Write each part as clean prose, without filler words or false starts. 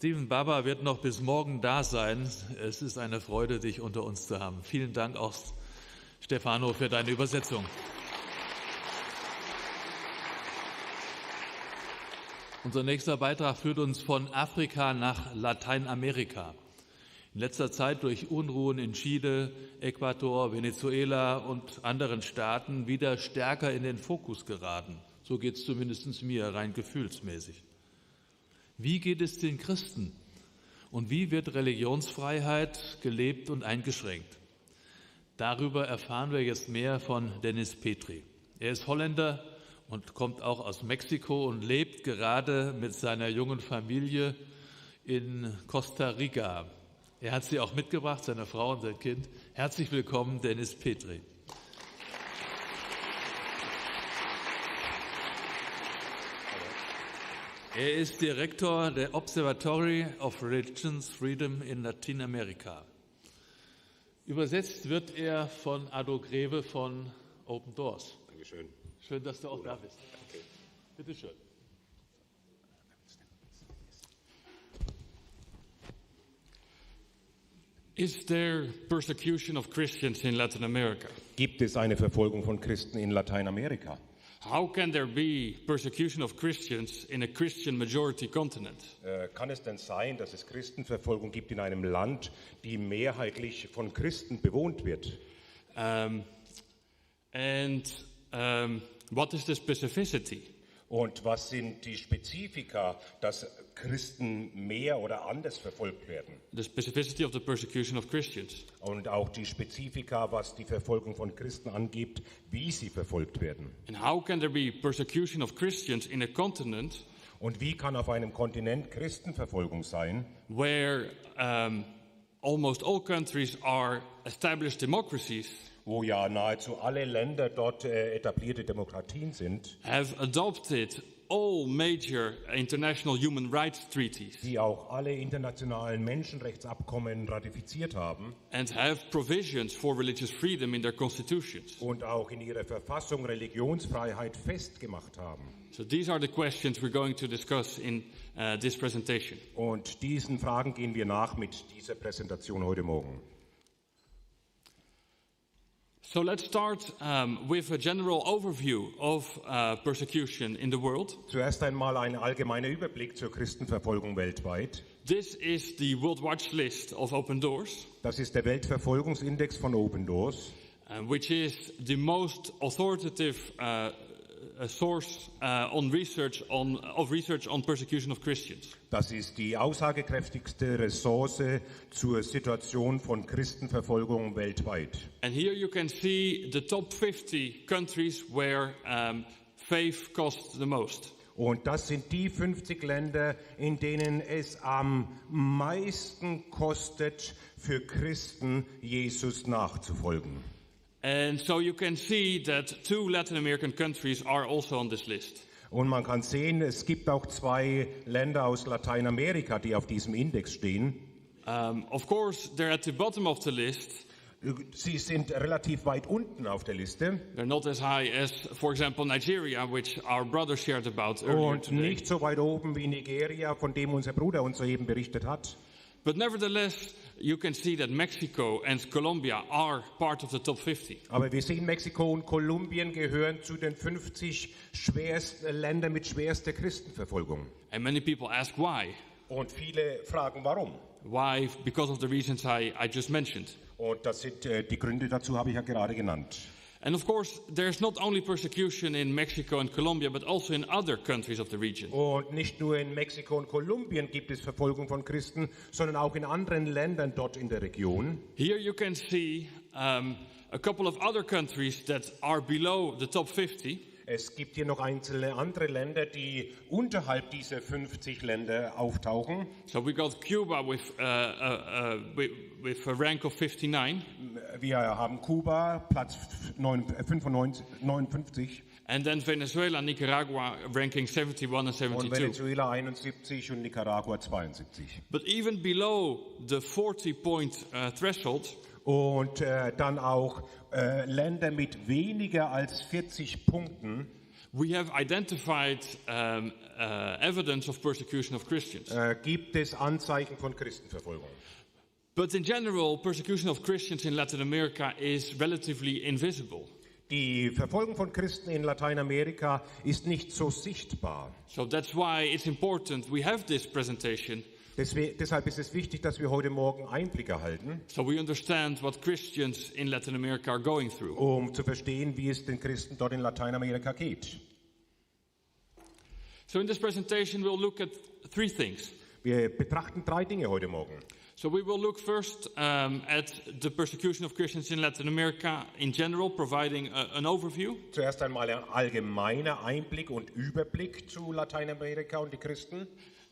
Steven Baba wird noch bis morgen da sein. Es ist eine Freude, dich unter uns zu haben. Vielen Dank auch, Stefano, für deine Übersetzung. Unser nächster Beitrag führt uns von Afrika nach Lateinamerika. In letzter Zeit durch Unruhen in Chile, Ecuador, Venezuela und anderen Staaten wieder stärker in den Fokus geraten. So geht es zumindest mir rein gefühlsmäßig. Wie geht es den Christen und wie wird Religionsfreiheit gelebt und eingeschränkt? Darüber erfahren wir jetzt mehr von Dennis Petri. Er ist Holländer und kommt auch aus Mexiko und lebt gerade mit seiner jungen Familie in Costa Rica. Er hat sie auch mitgebracht, seine Frau und sein Kind. Herzlich willkommen, Dennis Petri. Er ist Direktor der Observatory of Religious Freedom in Lateinamerika. Übersetzt wird er von Ado Greve von Open Doors. Dankeschön. Schön, dass du auch da bist. Okay. Bitte schön. Is there persecution of Christians in Latin America? Gibt es eine Verfolgung von Christen in Lateinamerika? How can there be persecution of Christians in a Christian majority continent? Kann es denn sein, dass es Christenverfolgung gibt in einem Land, die mehrheitlich von Christen bewohnt wird? What is the specificity? Und was sind die Spezifika, dass Christen mehr oder anders verfolgt werden? The specificity of the persecution of Christians. Und auch die Spezifika, was die Verfolgung von Christen angibt, wie sie verfolgt werden. And how can there be persecution of Christians in a continent? Und wie kann auf einem Kontinent Christenverfolgung sein, where almost all countries are established democracies? Wo ja nahezu alle Länder dort etablierte Demokratien sind, have adopted all major international human rights treaties, die auch alle internationalen Menschenrechtsabkommen ratifiziert haben and have provisions for religious freedom in their constitutions. Und auch in ihrer Verfassung Religionsfreiheit festgemacht haben. So these are the questions we're going to discuss in this presentation. Und diesen Fragen gehen wir nach mit dieser Präsentation heute Morgen. So let's start with a general overview of persecution in the world. Zuerst einmal ein allgemeiner Überblick zur Christenverfolgung weltweit. This is the World Watch List of Open Doors. Das ist der Weltverfolgungsindex von Open Doors, which is the most authoritative source on research on persecution of Christians. Das ist die aussagekräftigste Ressource zur Situation von Christenverfolgung weltweit. And here you can see the top 50 countries where faith costs the most. Und das sind die 50 Länder, in denen es am meisten kostet, für Christen Jesus nachzufolgen. And so you can see that 2 Latin American countries are also on this list. Und man kann sehen, es gibt auch 2 Länder aus Lateinamerika, die auf diesem Index stehen. Of course, they're at the bottom of the list. Sie sind relativ weit unten auf der Liste. They're not as high as, for example, Nigeria, which our brother shared about earlier Und today. nicht so weit oben wie Nigeria, von dem unser Bruder uns soeben berichtet hat. But nevertheless, you can see that Mexico and Colombia are part of the top 50. Aber wir sehen, Mexiko und Kolumbien gehören zu den 50 Ländern mit schwerster Christenverfolgung. And many people ask why. Und viele fragen, warum? Why? Because of the reasons I just mentioned. Und das sind die Gründe dazu, habe ich ja gerade genannt. And of course, there's not only persecution in Mexico and Colombia, but also in other countries of the region. Und nicht nur in Mexiko und Kolumbien gibt es Verfolgung von Christen, sondern auch in anderen Ländern dort in der Region. Here you can see a couple of other countries that are below the top 50. Es gibt hier noch einzelne andere Länder, die unterhalb dieser 50 Länder auftauchen. So we got Cuba with a rank of 59. Wir haben Kuba, Platz 59. And then Venezuela, Nicaragua, ranking 71 and 72. Und Venezuela 71 und Nicaragua 72. But even below the 40-point threshold, und dann auch Länder mit weniger als 40 Punkten, we have identified evidence of persecution of Christians. Gibt es Anzeichen von Christenverfolgung. But in general, persecution of Christians in Latin America is relatively invisible. Die Verfolgung von Christen in Lateinamerika ist nicht so sichtbar. So that's why it's important we have this presentation. Deshalb ist es wichtig, dass wir heute Morgen Einblick erhalten, So we understand what Christians in Latin America are going through. um zu verstehen, wie es den Christen dort in Lateinamerika geht. So in this presentation we'll look at three things. Wir betrachten 3 Dinge heute Morgen. So we will look first at the persecution of Christians in Latin America in general, providing an overview. Zuerst einmal ein allgemeiner Einblick und Überblick zu Lateinamerika und die Christen.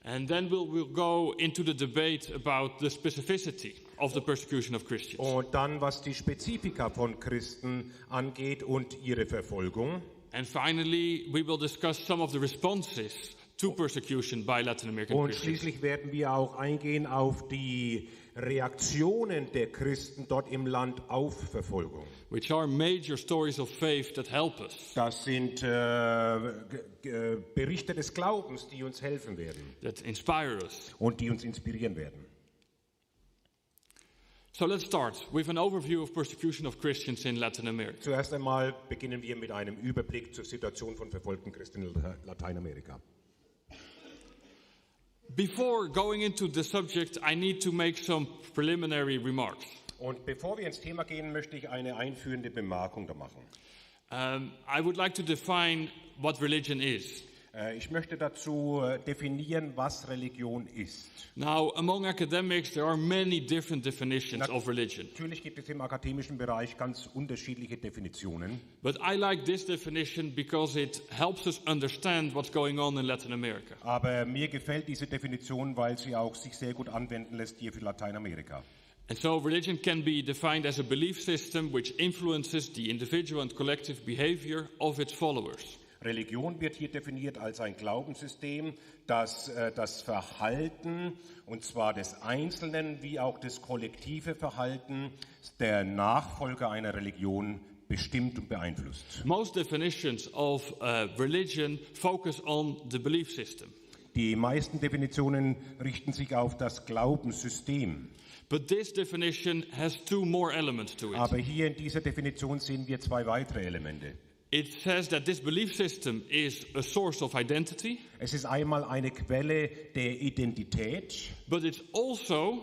And then we'll go into the debate about the specificity of the persecution of Christians. Und dann, was die Spezifika von Christen angeht und ihre Verfolgung. And finally, we will discuss some of the responses to persecution by Latin American Und Christians. schließlich werden wir auch eingehen auf die Reaktionen der Christen dort im Land auf Verfolgung. Which are major stories of faith that help us. Das sind Berichte des Glaubens, die uns helfen werden That inspire us. und die uns inspirieren werden. So let's start with an overview of persecution of Christians in Latin America. Zuerst einmal beginnen wir mit einem Überblick zur Situation von verfolgten Christen in Lateinamerika. Before going into the subject, I need to make some preliminary remarks. Und bevor wir ins Thema gehen, möchte ich eine einführende Bemerkung da machen. I would like to define what religion is. Ich möchte dazu definieren, was Religion ist. Now, among academics, there are many different definitions of religion. Natürlich gibt es im akademischen Bereich ganz unterschiedliche Definitionen. But I like this definition because it helps us understand what's going on in Latin America. Aber mir gefällt diese Definition, weil sie auch sich sehr gut anwenden lässt hier für Lateinamerika. And so religion can be defined as a belief system which influences the individual and collective behavior of its followers. Religion wird hier definiert als ein Glaubenssystem, das das Verhalten, und zwar des Einzelnen wie auch das kollektive Verhalten der Nachfolger einer Religion bestimmt und beeinflusst. Most definitions of religion focus on the belief system. Die meisten Definitionen richten sich auf das Glaubenssystem. But this definition has two more elements to it. Aber hier in dieser Definition sehen wir 2 weitere Elemente. It says that this belief system is a source of identity, Es ist einmal eine Quelle der Identität, but it's also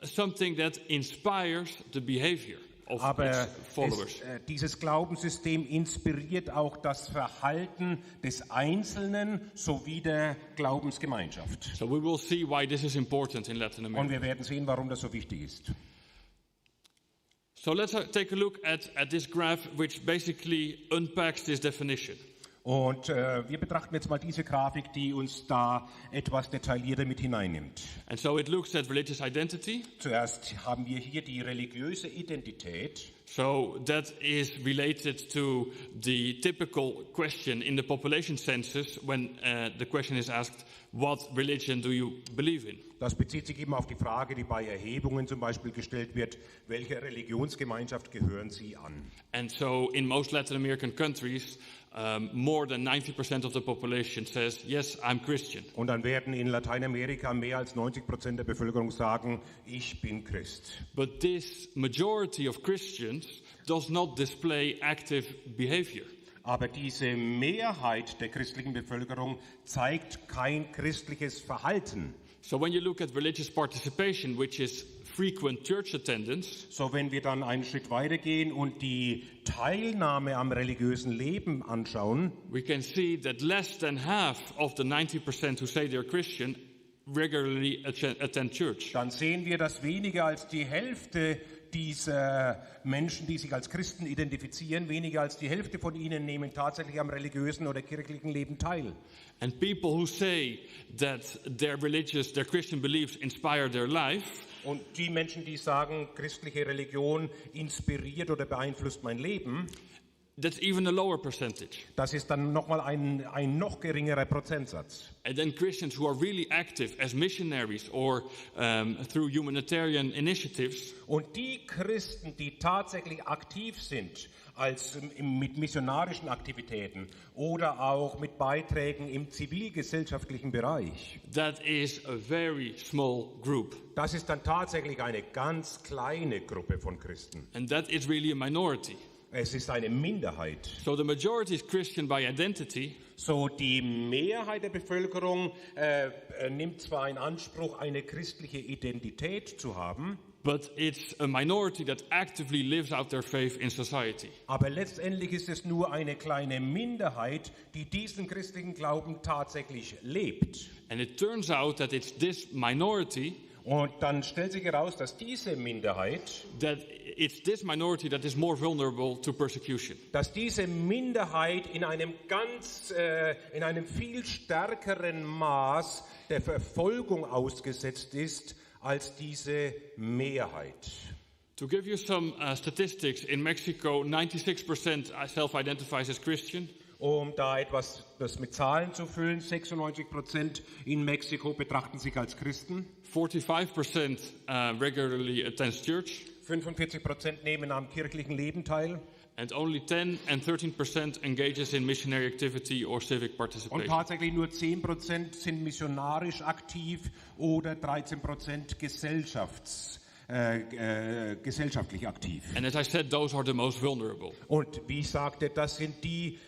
something that inspires the behavior of aber its followers. dieses Glaubenssystem inspiriert auch das Verhalten des Einzelnen sowie der Glaubensgemeinschaft. So we will see why this is important in Latin Und America. wir werden sehen, warum das so wichtig ist. So let's take a look at this graph, which basically unpacks this definition. Und wir betrachten jetzt mal diese Grafik, die uns da etwas detaillierter mit hineinnimmt. And so it looks at religious identity. Zuerst haben wir hier die religiöse Identität. So that is related to the typical question in the population census when the question is asked, what religion do you believe in? Das bezieht sich eben auf die Frage, die bei Erhebungen zum Beispiel gestellt wird, welcher Religionsgemeinschaft gehören Sie an? And so in most Latin American countries, more than 90% of the population says, yes, I'm Christian. Und dann werden in Lateinamerika mehr als 90% der Bevölkerung sagen, ich bin Christ. But this majority of Christians does not display active behavior. Aber diese Mehrheit der christlichen Bevölkerung zeigt kein christliches Verhalten. So when you look at religious participation, which is frequent church attendance, So, wenn wir dann einen Schritt weitergehen und die Teilnahme am religiösen Leben anschauen, we can see that less than half of the 90% who say they're Christian regularly attend church. dann sehen wir, dass weniger als die Hälfte dieser Menschen, die sich als Christen identifizieren, weniger als die Hälfte von ihnen nehmen tatsächlich am religiösen oder kirchlichen Leben teil. And people who say that their Christian beliefs inspire their life, Und die Menschen, die sagen, christliche Religion inspiriert oder beeinflusst mein Leben, that's even a lower percentage. das ist dann nochmal ein noch geringerer Prozentsatz. And then Christians who are really active as missionaries or through humanitarian initiatives, Und die Christen, die tatsächlich aktiv sind als mit missionarischen Aktivitäten oder auch mit Beiträgen im zivilgesellschaftlichen Bereich. that is a very small group. Das ist dann tatsächlich eine ganz kleine Gruppe von Christen. And that is really a minority. Es ist eine Minderheit. So the majority is Christian by identity, So, die Mehrheit der Bevölkerung nimmt zwar in Anspruch, eine christliche Identität zu haben, but it's a minority that actively lives out their faith in society. aber letztendlich ist es nur eine kleine Minderheit, die diesen christlichen Glauben tatsächlich lebt. And it turns out that it's this minority Und dann stellt sich heraus, dass diese Minderheit, that is more vulnerable to persecution. dass diese Minderheit in einem viel stärkeren Maß der Verfolgung ausgesetzt ist als diese Mehrheit. To give you some statistics, in Mexico, 96% self-identifies as Christian. Um da das mit Zahlen zu füllen, 96% in Mexiko betrachten sich als Christen, 45% regularly attends church, 45% nehmen am kirchlichen Leben teil and only 10 and 13% engages in missionary activity or civic und participation. tatsächlich nur 10% sind missionarisch aktiv oder 13% gesellschaftlich aktiv. And as I said, those are the most vulnerable. Und wie ich sagte, das sind die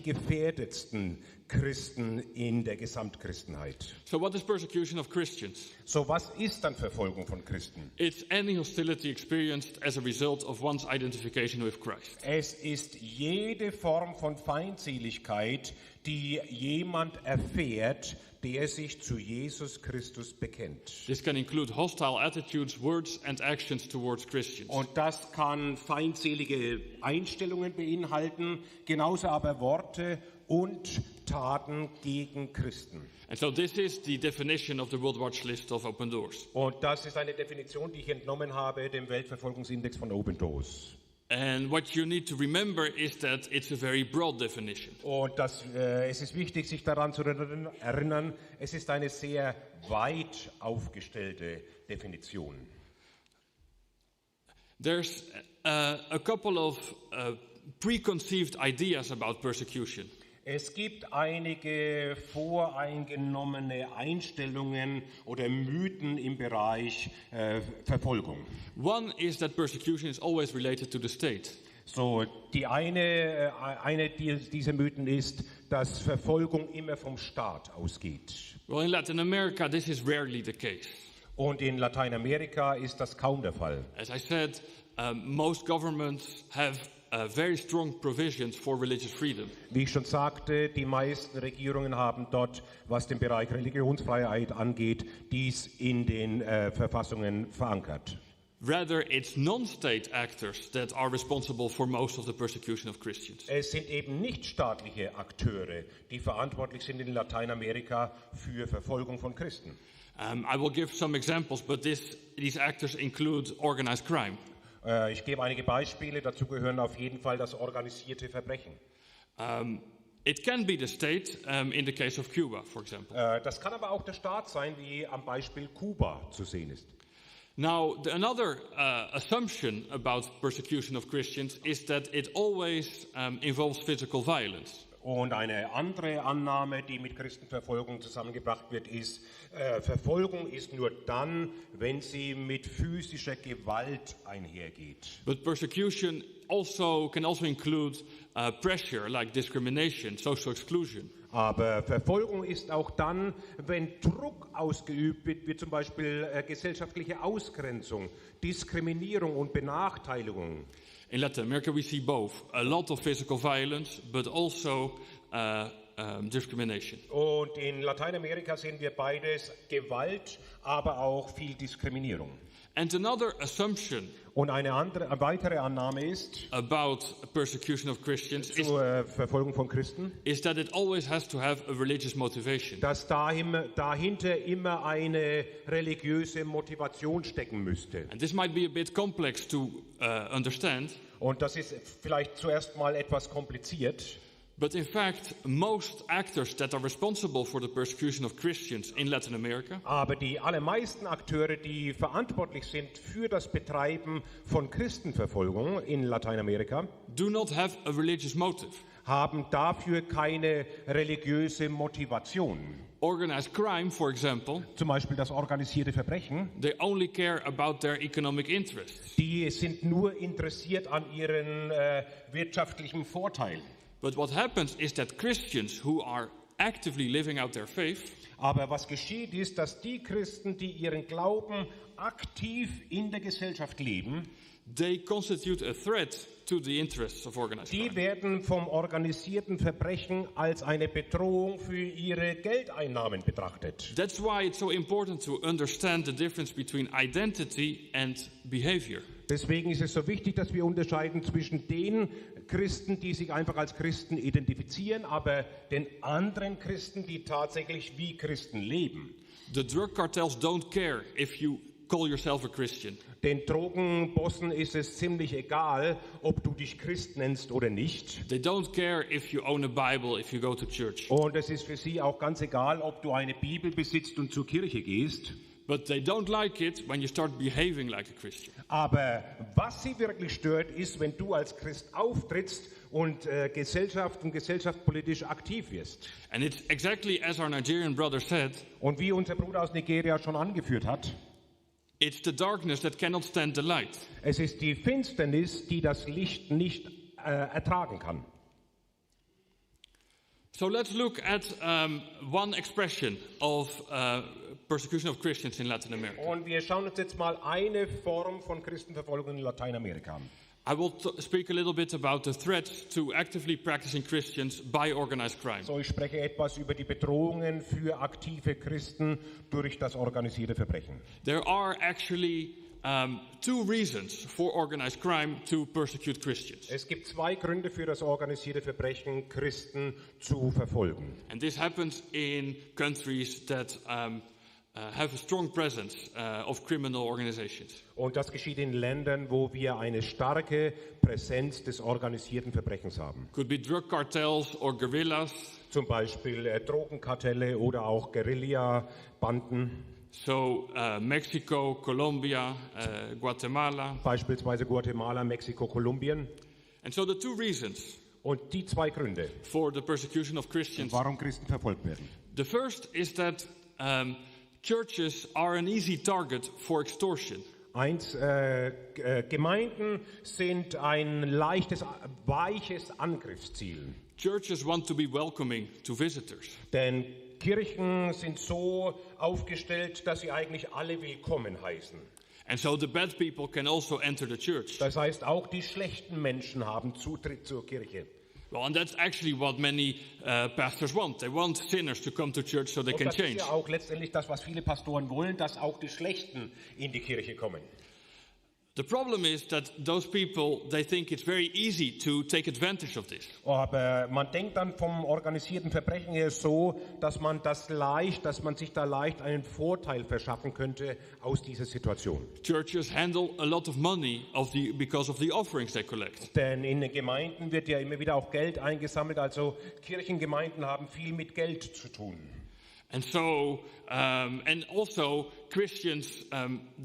gefährdetsten Christen in der Gesamtchristenheit. So what is persecution of Christians? So, was ist dann Verfolgung von Christen? It's any hostility experienced as a result of one's identification with Christ. Es ist jede Form von Feindseligkeit, die jemand erfährt, der sich zu Jesus Christus bekennt. This can include hostile attitudes, words and actions towards Christians. Und das kann feindselige Einstellungen beinhalten, genauso aber Worte und Taten gegen Christen. And so this is the definition of the World Watch List of Open Doors. Und das ist eine Definition, die ich entnommen habe, dem Weltverfolgungsindex von Open Doors. And what you need to remember is that it's a very broad definition. Und es ist wichtig, sich daran zu erinnern, es ist eine sehr weit aufgestellte Definition. There's a couple of preconceived ideas about persecution. Es gibt einige voreingenommene Einstellungen oder Mythen im Bereich Verfolgung. One is that persecution is always related to the state. So, die eine dieser Mythen ist, dass Verfolgung immer vom Staat ausgeht. Well, in Latin America, this is rarely the case. Und in Lateinamerika ist das kaum der Fall. As I said, most governments have very strong provisions for religious freedom. Wie ich schon sagte, die meisten Regierungen haben dort, was den Bereich Religionsfreiheit angeht, dies in den Verfassungen verankert. Rather, it's non-state actors that are responsible for most of the persecution of Christians. Es sind eben nichtstaatliche Akteure, die verantwortlich sind in Lateinamerika für Verfolgung von Christen. I will give some examples, but these actors include organized crime. Ich gebe einige Beispiele, dazu gehören auf jeden Fall das organisierte Verbrechen. It can be the state, in the case of Cuba, for example. Das kann aber auch der Staat sein, wie am Beispiel Kuba zu sehen ist. Now, another assumption about persecution of Christians is that it always involves physical violence. Und eine andere Annahme, die mit Christenverfolgung zusammengebracht wird, ist, Verfolgung ist nur dann, wenn sie mit physischer Gewalt einhergeht. But persecution can also include pressure, like discrimination, social exclusion. Aber Verfolgung ist auch dann, wenn Druck ausgeübt wird, wie zum Beispiel gesellschaftliche Ausgrenzung, Diskriminierung und Benachteiligung. In Latin America, we see both a lot of physical violence, but also discrimination. Und in Lateinamerika sehen wir beides, Gewalt, aber auch viel Diskriminierung. And another assumption Und eine weitere Annahme ist, about persecution of Christians zur Verfolgung von Christen, is that it always has to have a religious motivation. dass dahinter immer eine religiöse Motivation stecken müsste. And this might be a bit complex to understand, Und das ist vielleicht zuerst mal etwas kompliziert. But in fact, most actors that are responsible for the persecution of Christians in Latin America Aber die allermeisten Akteure, die verantwortlich sind für das Betreiben von Christenverfolgung in Lateinamerika, do not have a religious motive. haben dafür keine religiöse Motivation. Organized crime, for example, Zum Beispiel das organisierte Verbrechen. they only care about their economic interests. Die sind nur interessiert an ihren wirtschaftlichen Vorteil. But what happens is that Christians who are actively living out their faith, Aber was geschieht ist, dass die Christen, die ihren Glauben aktiv in der Gesellschaft leben, they constitute a threat to the interests of organized die crime. werden vom organisierten Verbrechen als eine Bedrohung für ihre Geldeinnahmen betrachtet. That's why it's so important to understand the difference between identity and behavior. Deswegen ist es so wichtig, dass wir unterscheiden zwischen den Christen, die sich einfach als Christen identifizieren, aber den anderen Christen, die tatsächlich wie Christen leben. The drug cartels don't care if you call yourself a Christian. Den Drogenbossen ist es ziemlich egal, ob du dich Christ nennst oder nicht. They don't care if you own a Bible, if you go to church. Und es ist für sie auch ganz egal, ob du eine Bibel besitzt und zur Kirche gehst. But they don't like it when you start behaving like a Christian. Aber was sie wirklich stört, ist, wenn du als Christ auftrittst und gesellschaftspolitisch aktiv wirst. And it's exactly as our Nigerian brother said, Und wie unser Bruder aus Nigeria schon angeführt hat, it's the darkness that cannot stand the light. es ist die Finsternis, die das Licht nicht ertragen kann. So let's look at one expression of persecution of Christians in Latin America. Und wir schauen uns jetzt mal eine Form von Christenverfolgung in Lateinamerika an. I will speak a little bit about the threat to actively practicing Christians by organized crime. So, ich spreche etwas über die Bedrohungen für aktive Christen durch das organisierte Verbrechen. There are actually two reasons for organized crime to persecute Christians. Es gibt zwei Gründe für das organisierte Verbrechen, Christen zu verfolgen. And this happens in countries that have a strong presence of criminal organizations. Und das geschieht in Ländern, wo wir eine starke Präsenz des organisierten Verbrechens haben. Could be drug cartels or guerrillas. Zum Beispiel Drogenkartelle oder auch Guerilla-Banden. So Mexico, Colombia, Guatemala. Beispielsweise Guatemala, Mexiko, Kolumbien. And so the two reasons Und die zwei Gründe, for the persecution of Christians. warum Christen verfolgt werden. The first is that churches are an easy target for extortion. Eins, Gemeinden sind ein weiches Angriffsziel. Churches want to be welcoming to visitors. Denn Kirchen sind so aufgestellt, dass sie eigentlich alle willkommen heißen. And so the bad people can also enter the church. Das heißt, auch die schlechten Menschen haben Zutritt zur Kirche. Well, and that's actually what many pastors want. They want sinners to come to church so they Und can das ist change. ja auch letztendlich das, was viele Pastoren wollen, dass auch die Schlechten in die Kirche kommen. The problem is that those people, they think it's very easy to take advantage of this. Aber man denkt dann vom organisierten Verbrechen her so, dass man sich da leicht einen Vorteil verschaffen könnte aus dieser Situation. Churches handle a lot of money because of the offerings they collect. Denn in den Gemeinden wird ja immer wieder auch Geld eingesammelt, also Kirchengemeinden haben viel mit Geld zu tun. And so, and also Christians,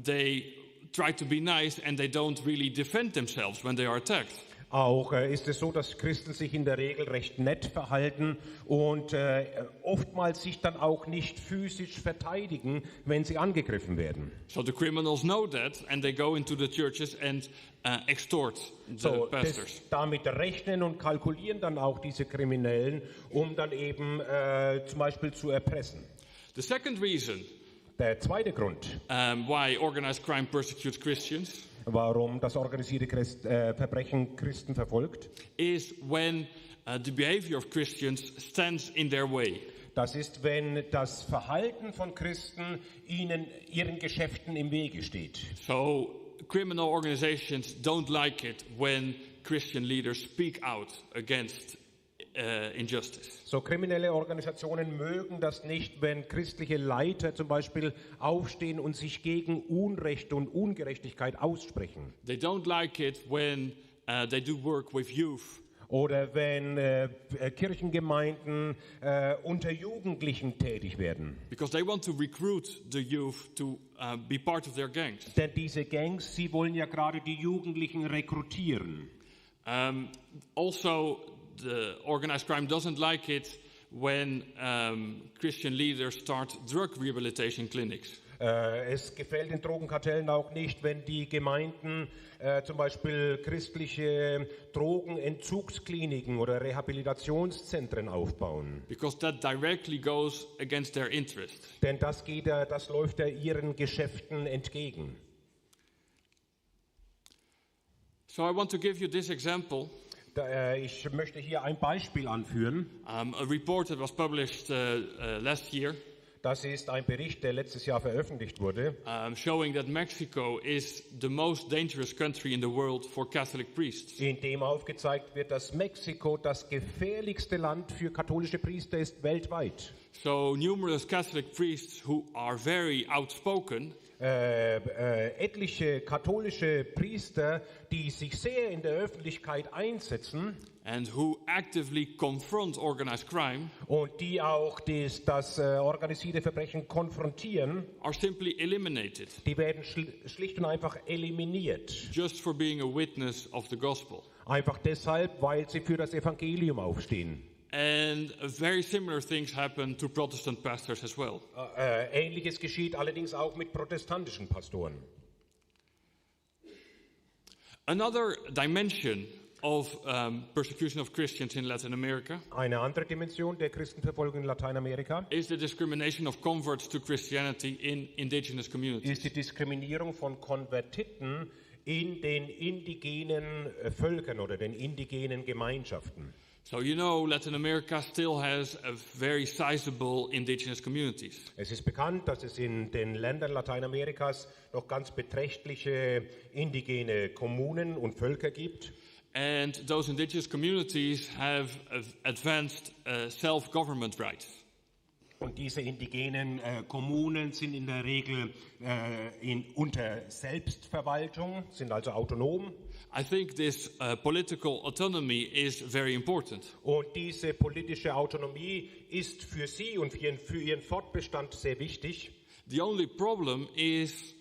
they try to be nice and they don't really defend themselves when they are attacked. Auch ist es so, dass Christen sich in der Regel recht nett verhalten und oftmals sich dann auch nicht physisch verteidigen, wenn sie angegriffen werden. So the criminals know that and they go into the churches and extort the pastors. Damit rechnen und kalkulieren dann auch diese Kriminellen, um dann eben zum Beispiel zu erpressen. The second reason Der zweite Grund, why organized crime persecutes Christians warum das organisierte Verbrechen Christen verfolgt, is when the behavior of Christians stands in their way. das ist, wenn das Verhalten von Christen ihren Geschäften im Wege steht. So criminal organizations don't like it when Christian leaders speak out against injustice. So kriminelle Organisationen mögen das nicht, wenn christliche Leiter zum Beispiel aufstehen und sich gegen Unrecht und Ungerechtigkeit aussprechen. They don't like it when they do work with youth Oder wenn Kirchengemeinden unter Jugendlichen tätig werden. Because they want to recruit the youth to be part of their gangs. Denn diese Gangs, sie wollen ja gerade die Jugendlichen rekrutieren. Also, the organized crime doesn't like it when Christian leaders start drug rehabilitation clinics. Es gefällt den Drogenkartellen auch nicht, wenn die Gemeinden zum Beispiel christliche Drogenentzugskliniken oder Rehabilitationszentren aufbauen. Because that directly goes against their interest. Denn das läuft ja ihren Geschäften entgegen. So I want to give you this example. Ich möchte hier ein Beispiel anführen. A report that was published last year. Das ist ein Bericht, der letztes Jahr veröffentlicht wurde, showing that Mexico is the most dangerous country in the world for Catholic priests. in dem aufgezeigt wird, dass Mexiko das gefährlichste Land für katholische Priester ist weltweit. So numerous Catholic priests who are very outspoken Etliche katholische Priester, die sich sehr in der Öffentlichkeit einsetzen and who actively confront organized crime und die auch das organisierte Verbrechen konfrontieren, are simply eliminated die werden schlicht und einfach eliminiert. just for being a witness of the gospel. Einfach deshalb, weil sie für das Evangelium aufstehen. And very similar things happen to Protestant pastors as well. Ähnliches geschieht allerdings auch mit protestantischen Pastoren. Another dimension of persecution of Christians in Latin America Eine andere Dimension der Christenverfolgung in Lateinamerika is the discrimination of converts to Christianity in indigenous communities. ist die Diskriminierung von Konvertiten in den indigenen Völkern oder den indigenen Gemeinschaften. So you know Latin America still has a very sizable indigenous communities. Es ist bekannt, dass es in den Ländern Lateinamerikas noch ganz beträchtliche indigene Kommunen und Völker gibt. And those indigenous communities have advanced self-government rights. Und diese indigenen Kommunen sind in der Regel unter Selbstverwaltung, sind also autonom. I think this political autonomy is very important. Und diese politische Autonomie ist für sie und für ihren Fortbestand sehr wichtig. The only problem is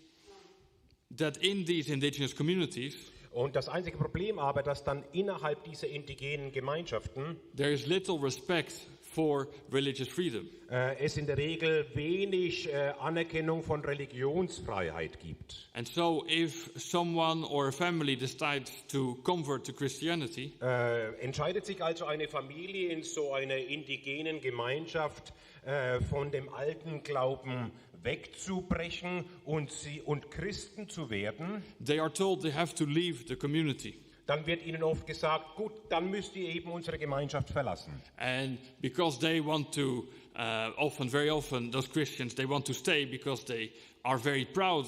that in these indigenous communities Und das einzige Problem aber, dass dann innerhalb dieser indigenen Gemeinschaften there is little respect for religious freedom. es in der Regel wenig Anerkennung von Religionsfreiheit gibt. And so if someone or a family decides to convert to Christianity, Entscheidet sich also eine Familie in so einer indigenen Gemeinschaft von dem alten Glauben wegzubrechen und Christen zu werden, they are told they have to leave the community. dann wird ihnen oft gesagt, gut, dann müsst ihr eben unsere Gemeinschaft verlassen. And because they want to, very often, those Christians, they want to stay because they are very proud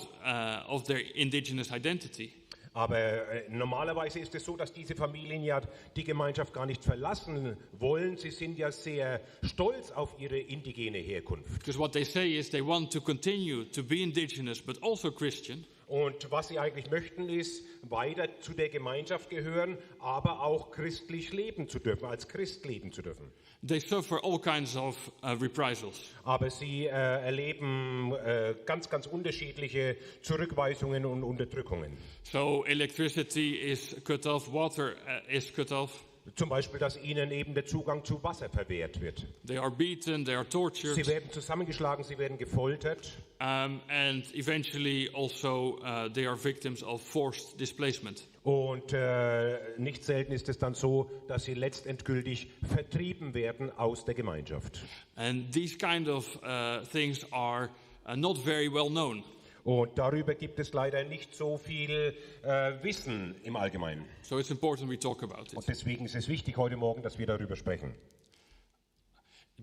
of their indigenous identity. Aber normalerweise ist es so, dass diese Familien ja die Gemeinschaft gar nicht verlassen wollen. Sie sind ja sehr stolz auf ihre indigene Herkunft. Because what they say is they want to continue to be indigenous but also Christian. Und was sie eigentlich möchten, ist, weiter zu der Gemeinschaft gehören, aber auch christlich leben zu dürfen, als Christ leben zu dürfen. They suffer all kinds of reprisals. Aber sie erleben ganz, ganz unterschiedliche Zurückweisungen und Unterdrückungen. So electricity is cut off, water is cut off. Zum Beispiel, dass ihnen eben der Zugang zu Wasser verwehrt wird. They are beaten, they are tortured. Sie werden zusammengeschlagen, sie werden gefoltert. And eventually also they are victims of forced displacement. Und nicht selten ist es dann so, dass sie letztendgültig vertrieben werden aus der Gemeinschaft. And these kind of things are not very well known. Und darüber gibt es leider nicht so viel Wissen im Allgemeinen. So it's important we talk about it. Und deswegen ist es wichtig heute Morgen, dass wir darüber sprechen.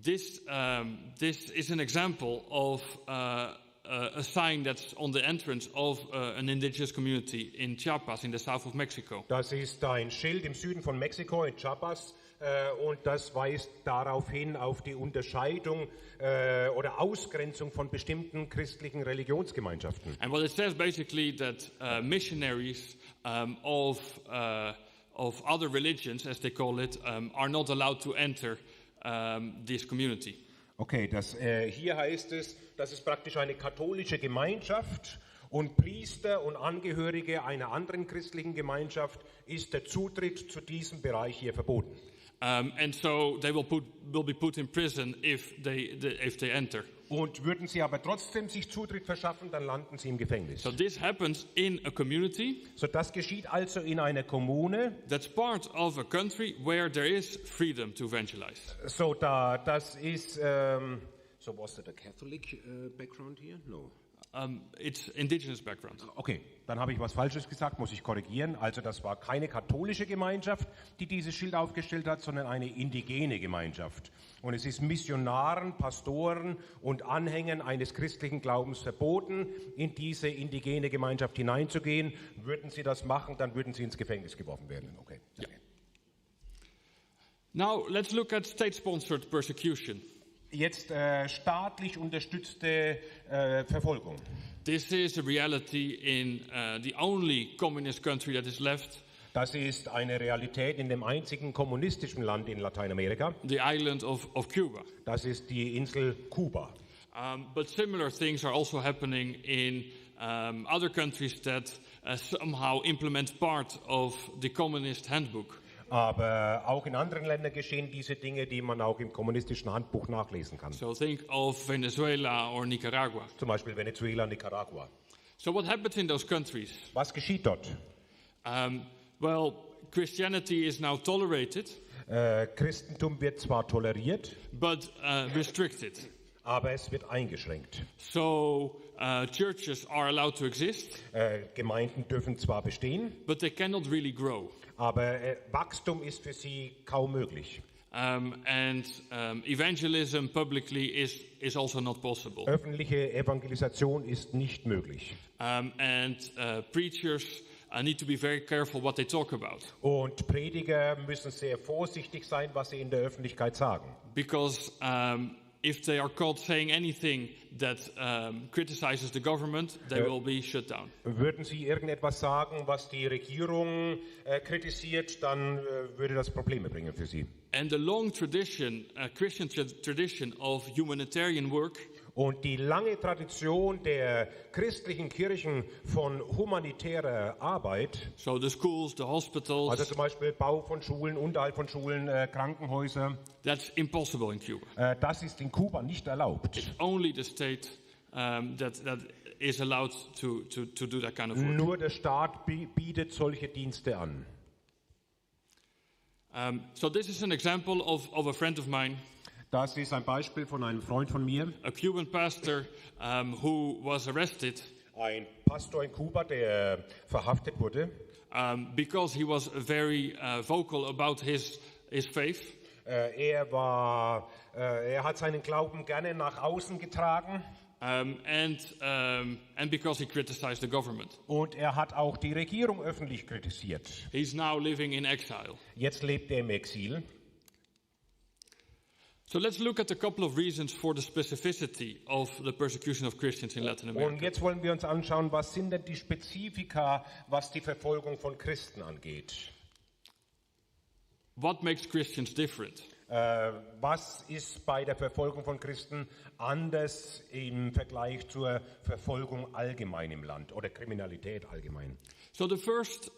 This is an example of a sign that's on the entrance of an indigenous community in Chiapas in the south of Mexico. Das ist ein Schild im Süden von Mexiko, in Chiapas, und das weist darauf hin, auf die Unterscheidung oder Ausgrenzung von bestimmten christlichen Religionsgemeinschaften. And what it says basically that missionaries of other religions, as they call it, are not allowed to enter this community. Okay, hier heißt es, das ist praktisch eine katholische Gemeinschaft und Priester und Angehörige einer anderen christlichen Gemeinschaft ist der Zutritt zu diesem Bereich hier verboten. And so they will be put in prison if they enter. Und würden sie aber trotzdem sich Zutritt verschaffen, dann landen sie im Gefängnis. So this happens in a community. So das geschieht also in einer Kommune. That's part of a country where there is freedom to evangelize. So das ist so was that a Catholic background here? No. It's indigenous background. Okay, dann habe ich was Falsches gesagt, muss ich korrigieren. Also das war keine katholische Gemeinschaft, die dieses Schild aufgestellt hat, sondern eine indigene Gemeinschaft. Und es ist Missionaren, Pastoren und Anhängern eines christlichen Glaubens verboten, in diese indigene Gemeinschaft hineinzugehen. Würden sie das machen, dann würden sie ins Gefängnis geworfen werden. Okay. Yeah. Now let's look at state-sponsored persecution. Jetzt staatlich unterstützte Verfolgung. This is a reality in the only communist country that is left. Das ist eine Realität in dem einzigen kommunistischen Land in Lateinamerika. The island of Cuba. Das ist die Insel Kuba. But similar things are also happening in other countries that somehow implement part of the communist handbook. Aber auch in anderen Ländern geschehen diese Dinge, die man auch im kommunistischen Handbuch nachlesen kann. So think of Venezuela or Nicaragua. Zum Beispiel Venezuela, Nicaragua. So what happens in those countries? Was geschieht dort? Well, Christianity is now tolerated. Christentum wird zwar toleriert, but restricted. aber es wird eingeschränkt. So churches are allowed to exist. Gemeinden dürfen zwar bestehen, but they cannot really grow. Aber Wachstum ist für sie kaum möglich. Evangelism publicly is also not possible. Öffentliche Evangelisation ist nicht möglich. Preachers need to be very careful what they talk about. Und Prediger müssen sehr vorsichtig sein, was sie in der Öffentlichkeit sagen. Because if they are caught saying anything that criticizes the government, they will be shut down. Würden sie irgendetwas sagen, was die Regierung kritisiert, dann würde das Probleme bringen für sie. And the long tradition, Christian tradition of humanitarian work. Und die lange Tradition der christlichen Kirchen von humanitärer Arbeit, so the schools, the hospitals, also zum Beispiel Bau von Schulen, Unterhalt von Schulen, Krankenhäuser, that's impossible in Cuba. Das ist in Kuba nicht erlaubt. It's only the state that is allowed to do that kind of work. Nur der Staat bietet solche Dienste an. So this is an example of a friend of mine. Das ist ein Beispiel von einem Freund von mir. A Cuban pastor who was arrested. Ein Pastor in Kuba, der verhaftet wurde. Because he was very vocal about his faith. Er hat seinen Glauben gerne nach außen getragen. And because he criticized the government. Und er hat auch die Regierung öffentlich kritisiert. He's now living in exile. Jetzt lebt er im Exil. So let's look at a couple of reasons for the specificity of the persecution of Christians in Latin America. Und jetzt wollen wir uns anschauen, was sind denn die Spezifika, was die Verfolgung von Christen angeht. What makes Christians different? Was ist bei der Verfolgung von Christen anders im Vergleich zur Verfolgung allgemein im Land oder Kriminalität allgemein? So the first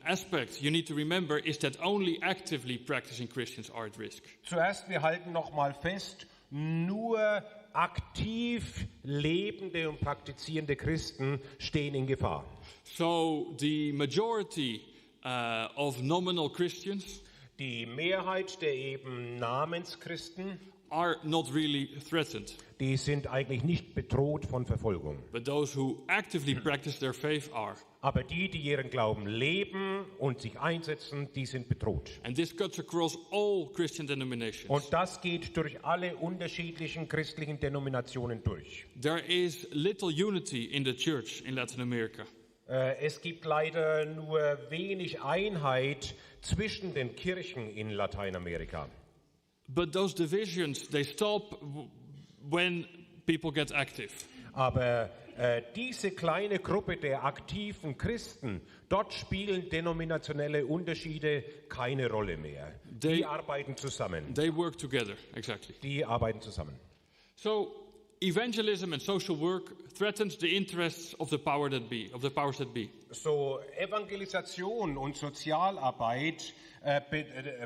aspect you need to remember is that only actively practicing Christians are at risk. Zuerst, wir halten noch mal fest, nur aktiv lebende und praktizierende Christen stehen in Gefahr. So the majority of nominal Christians, die Mehrheit der eben Namenschristen, are not really threatened. Die sind eigentlich nicht bedroht von Verfolgung. But those who actively practice their faith are. Aber die ihren Glauben leben und sich einsetzen, die sind bedroht. And this cuts across all Christian denominations. Und das geht durch alle unterschiedlichen christlichen Denominationen durch. There is little unity in the church in Latin America. Es gibt leider nur wenig Einheit zwischen den Kirchen in Lateinamerika. But those divisions, they stop when people get active. Aber diese kleine Gruppe der aktiven Christen, dort spielen denominationelle Unterschiede keine Rolle mehr. Die arbeiten zusammen. They work together, exactly. Die arbeiten zusammen. So, evangelism and social work threatens the interests of the powers that be. So, Evangelisation und Sozialarbeit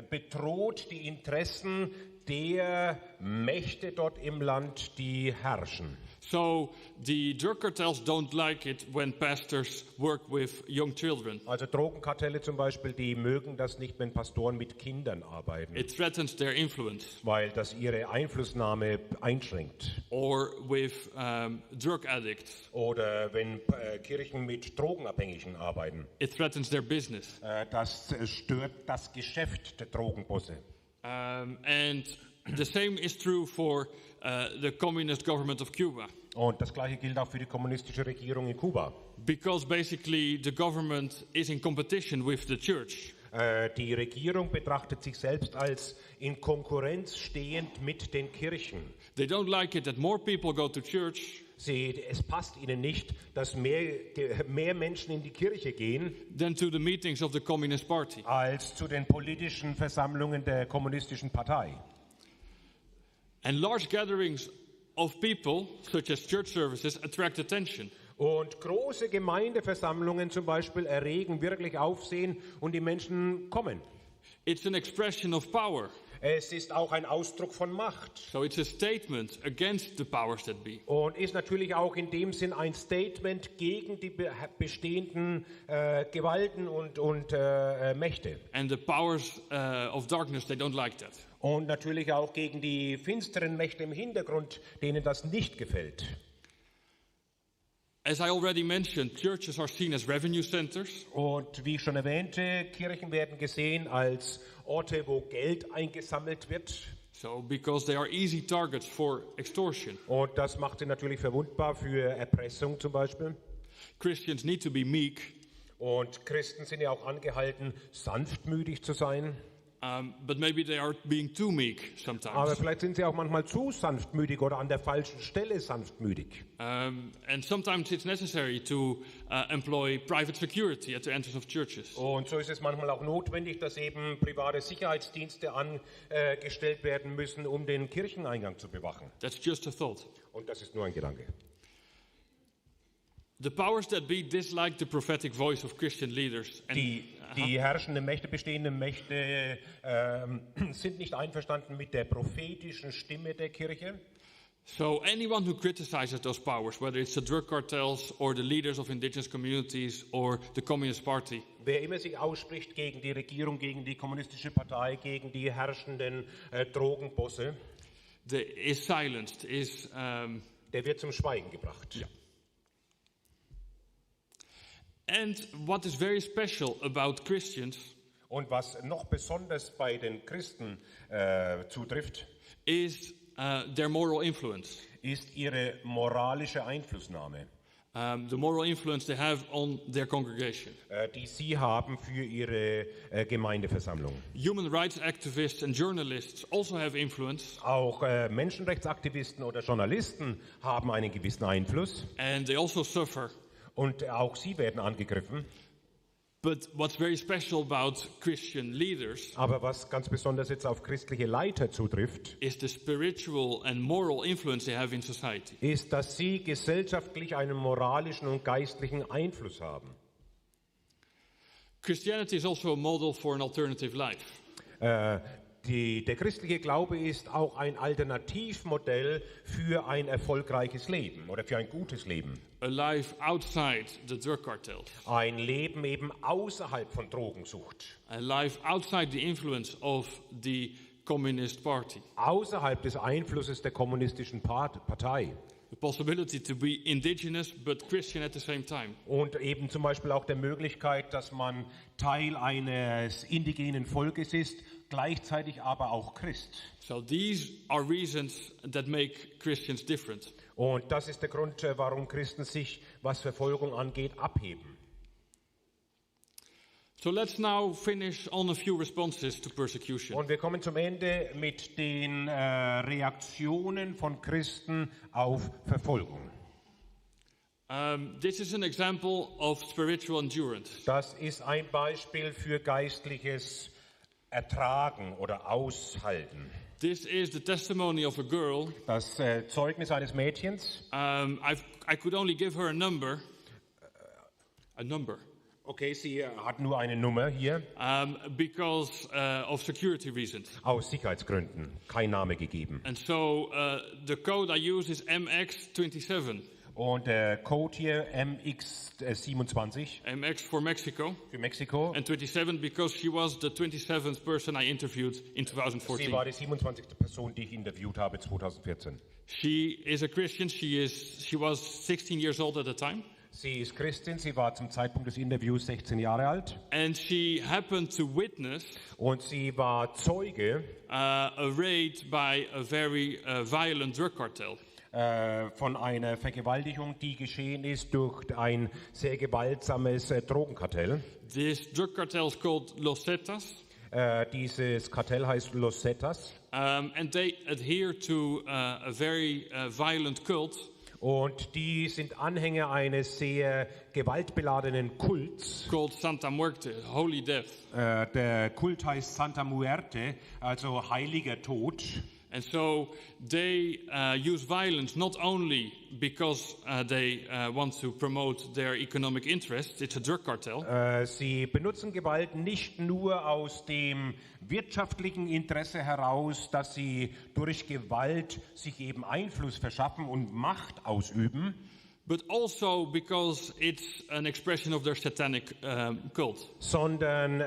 bedroht die Interessen der Mächte dort im Land, die herrschen. So the drug cartels don't like it when pastors work with young children. Also Drogenkartelle zum Beispiel, die mögen das nicht, wenn Pastoren mit Kindern arbeiten. It threatens their influence. Weil das ihre Einflussnahme einschränkt. Or with drug addicts. Oder wenn Kirchen mit Drogenabhängigen arbeiten. It threatens their business. Das stört das Geschäft der Drogenbosse. And the same is true for the communist government of Cuba. Und das Gleiche gilt auch für die kommunistische Regierung in Kuba. Because basically the government is in competition with the church. Die Regierung betrachtet sich selbst als in Konkurrenz stehend mit den Kirchen. They don't like it that more people go to church. Es passt ihnen nicht, dass mehr Menschen in die Kirche gehen, than to the meetings of the Communist Party. Als zu den politischen Versammlungen der kommunistischen Partei. And large gatherings of people, such as church services, attract attention. Und große Gemeindeversammlungen zum Beispiel erregen wirklich Aufsehen und die Menschen kommen. It's an expression of power. Es ist auch ein Ausdruck von Macht. So it's a statement against the powers that be. Und ist natürlich auch in dem Sinn ein Statement gegen die bestehenden Gewalten und Mächte. And the powers of darkness, they don't like that. Und natürlich auch gegen die finsteren Mächte im Hintergrund, denen das nicht gefällt. As I already mentioned, churches are seen as revenue centers. Und wie ich schon erwähnte, Kirchen werden gesehen als Orte, wo Geld eingesammelt wird. So, because they are easy targets for extortion. Und das macht sie natürlich verwundbar für Erpressung zum Beispiel. Christians need to be meek. Und Christen sind ja auch angehalten, sanftmütig zu sein. But maybe they are being too meek sometimes. Aber vielleicht sind sie auch manchmal zu sanftmütig oder an der falschen Stelle sanftmütig. And sometimes it's necessary to employ private security at the entrance of churches. Und so ist es manchmal auch notwendig, dass eben private Sicherheitsdienste angestellt werden müssen, um den Kircheneingang zu bewachen. That's just a thought. Und das ist nur ein Gedanke. The powers that be dislike the prophetic voice of Christian leaders. And die herrschenden Mächte, bestehenden Mächte sind nicht einverstanden mit der prophetischen Stimme der Kirche. So anyone who criticizes those powers, whether it's the drug cartels or the leaders of indigenous communities or the Communist Party, wer immer sich ausspricht gegen die Regierung, gegen die kommunistische Partei, gegen die herrschenden Drogenbosse, is silenced, der wird zum Schweigen gebracht. Yeah. And what is very special about Christians, und was noch besonders bei den Christen zutrifft, is their moral influence. Ist ihre moralische Einflussnahme. The moral influence they have on their congregation. Die sie haben für ihre Gemeindeversammlung. Human rights activists and journalists also have influence. Auch Menschenrechtsaktivisten oder Journalisten haben einen gewissen Einfluss. And they also suffer. Und auch sie werden angegriffen. But what's very special about Christian leaders, aber was ganz besonders jetzt auf christliche Leiter zutrifft, is the spiritual and moral influence they have in society. Ist, dass sie gesellschaftlich einen moralischen und geistlichen Einfluss haben. Christianity is also a model for an alternative life. Der christliche Glaube ist auch ein Alternativmodell für ein erfolgreiches Leben oder für ein gutes Leben. A life outside the drug cartels. Ein Leben eben außerhalb von Drogensucht. A life outside the influence of the Communist Party. Außerhalb des Einflusses der kommunistischen Partei. The possibility to be indigenous but Christian at the same time. Und eben zum Beispiel auch der Möglichkeit, dass man Teil eines indigenen Volkes ist, gleichzeitig aber auch Christ. So these are reasons that make Christians different. Und das ist der Grund, warum Christen sich, was Verfolgung angeht, abheben. So let's now finish on a few responses to persecution. Und wir kommen zum Ende mit den Reaktionen von Christen auf Verfolgung. This is an example of spiritual endurance. Das ist ein Beispiel für geistliches Ertragen oder Aushalten. This is the testimony of a girl. Das Zeugnis eines Mädchens. I could only give her a number. A number. Okay, sie hat nur eine Nummer hier. Because of security reasons. Aus Sicherheitsgründen. Kein Name gegeben. And so the code I use is MX27. Und der Code hier MX27. MX for Mexico. Für Mexiko. And 27 because she was the 27th person I interviewed in 2014. Sie war die 27. Person, die ich interviewt habe 2014. She is a Christian. She was 16 years old at the time. Sie ist Christin, sie war zum Zeitpunkt des Interviews 16 Jahre alt. And she happened to witness Und sie war Zeuge a raid by a very violent drug cartel. Von einer Vergewaltigung, die geschehen ist durch ein sehr gewaltsames Drogenkartell. This drug cartel is called Los Zetas. Dieses Kartell heißt Los Zetas. And they adhere to a very violent cult. Und die sind Anhänger eines sehr gewaltbeladenen Kults. Called Santa Muerte, Holy Death. Der Kult heißt Santa Muerte, also heiliger Tod. And so they use violence not only because they want to promote their economic interests, it's a drug cartel. Sie benutzen Gewalt nicht nur aus dem wirtschaftlichen Interesse heraus, dass sie durch Gewalt sich eben Einfluss verschaffen und Macht ausüben, but also because it's an expression of their satanic cult. sondern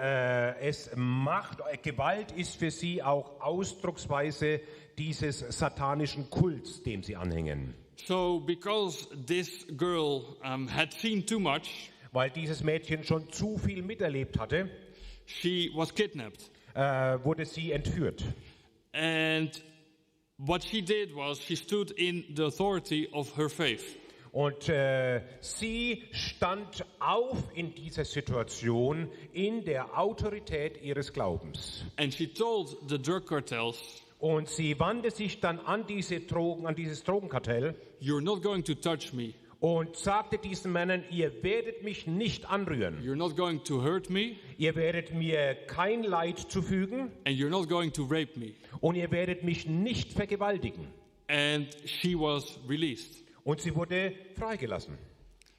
Gewalt ist für sie auch Ausdrucksweise dieses satanischen Kults, dem sie anhängen. So because this girl had seen too much, Weil dieses Mädchen schon zu viel miterlebt hatte, she was kidnapped. wurde sie entführt. And what she did was she stood in the authority of her faith. Und sie stand auf in dieser Situation in der Autorität ihres Glaubens. And she told the drug cartels, Und sie wandte sich dann an dieses Drogenkartell you're not going to touch me. und sagte diesen Männern, ihr werdet mich nicht anrühren. You're not going to hurt me. Ihr werdet mir kein Leid zufügen And you're not going to rape me. und ihr werdet mich nicht vergewaltigen. And she was released. Und sie wurde freigelassen.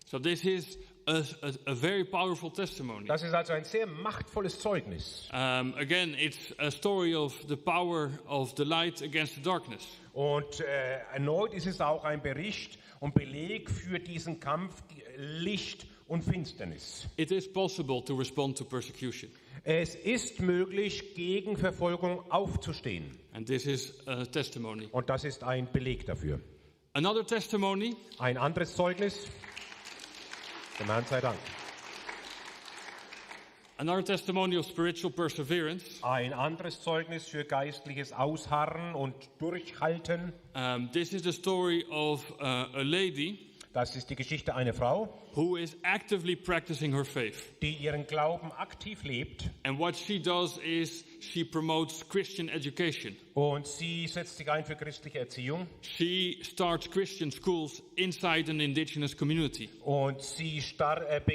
So this is a very powerful testimony. Das ist also ein sehr machtvolles Zeugnis. Again, it's a story of the power of the light against the darkness. Und erneut ist es auch ein Bericht und Beleg für diesen Kampf Licht und Finsternis. It is possible to respond to persecution. Es ist möglich, gegen Verfolgung aufzustehen. And this is a testimony. Und das ist ein Beleg dafür. Another testimony. Ein anderes Zeugnis. Dem Herrn sei Dank. Another testimony of spiritual perseverance. Ein anderes Zeugnis für geistliches Ausharren und Durchhalten. This is the story of a lady Das ist die Geschichte einer Frau, who is actively practicing her faith. die ihren Glauben aktiv lebt. And what she does is she promotes Christian education. Und sie setzt sich ein für christliche Erziehung. She starts Christian schools inside an indigenous community. Und sie startet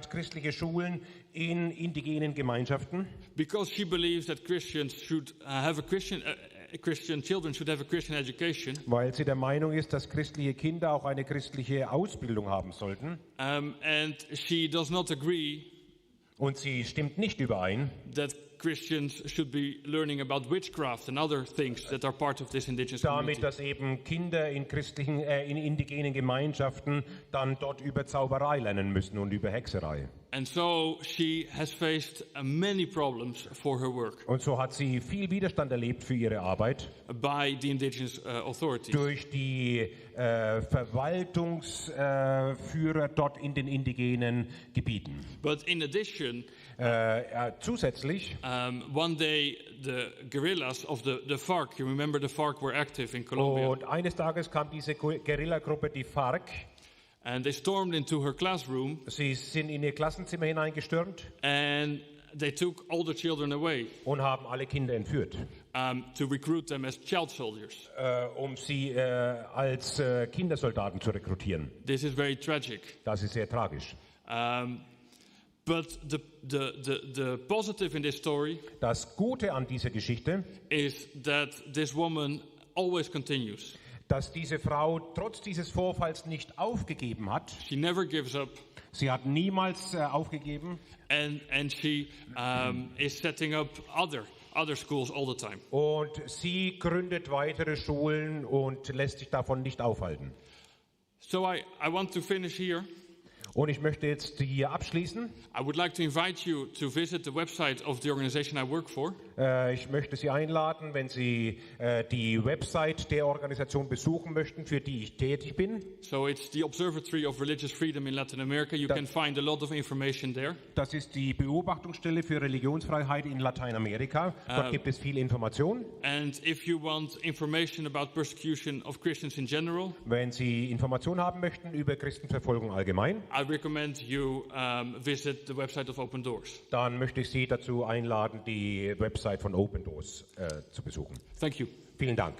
christliche Schulen in indigenen Gemeinschaften. Because she believes that Christians should have Christian children should have a Christian education. Weil sie der Meinung ist, dass christliche Kinder auch eine christliche Ausbildung haben sollten. And she does not agree Und sie stimmt nicht überein, that Christians should be learning about witchcraft and other things that are part of this indigenous damit, community. dass eben Kinder in indigenen Gemeinschaften dann dort über Zauberei lernen müssen und über Hexerei. And so she has faced many problems for her work Und so hat sie viel Widerstand erlebt für ihre Arbeit by the indigenous authorities. durch die Verwaltungsführer dort in den indigenen Gebieten. But in addition, Zusätzlich, one day the guerrillas of the FARC, you remember the FARC were active in Colombia, und eines Tages kam diese Guerillagruppe, die FARC, and they stormed into her classroom sie sind in ihr Klassenzimmer hineingestürmt and they took all the children away. und haben alle Kinder entführt. to recruit them as child soldiers. Um sie als Kindersoldaten zu rekrutieren. This is very tragic. Das ist sehr tragisch. But the positive in this story Das Gute an dieser Geschichte is that this woman always continues. dass diese Frau trotz dieses Vorfalls nicht aufgegeben hat. She never gives up, Sie hat niemals aufgegeben and she is setting up other schools all the time. und sie gründet weitere Schulen und lässt sich davon nicht aufhalten. So I want to finish here. Und ich möchte jetzt hier abschließen. I would like to invite you to visit the website of the organization I work for. Ich möchte Sie einladen, wenn Sie die Website der Organisation besuchen möchten, für die ich tätig bin. So it's the Observatory of Religious Freedom in Latin America. You can find a lot of information there. Das ist die Beobachtungsstelle für Religionsfreiheit in Lateinamerika. Dort gibt es viel Information. And if you want information about persecution of Christians in general, Wenn Sie Informationen haben möchten über Christenverfolgung allgemein, I recommend you visit the website of Open Doors. dann möchte ich Sie dazu einladen, die Website von Open Doors zu besuchen. Thank you. Vielen Dank.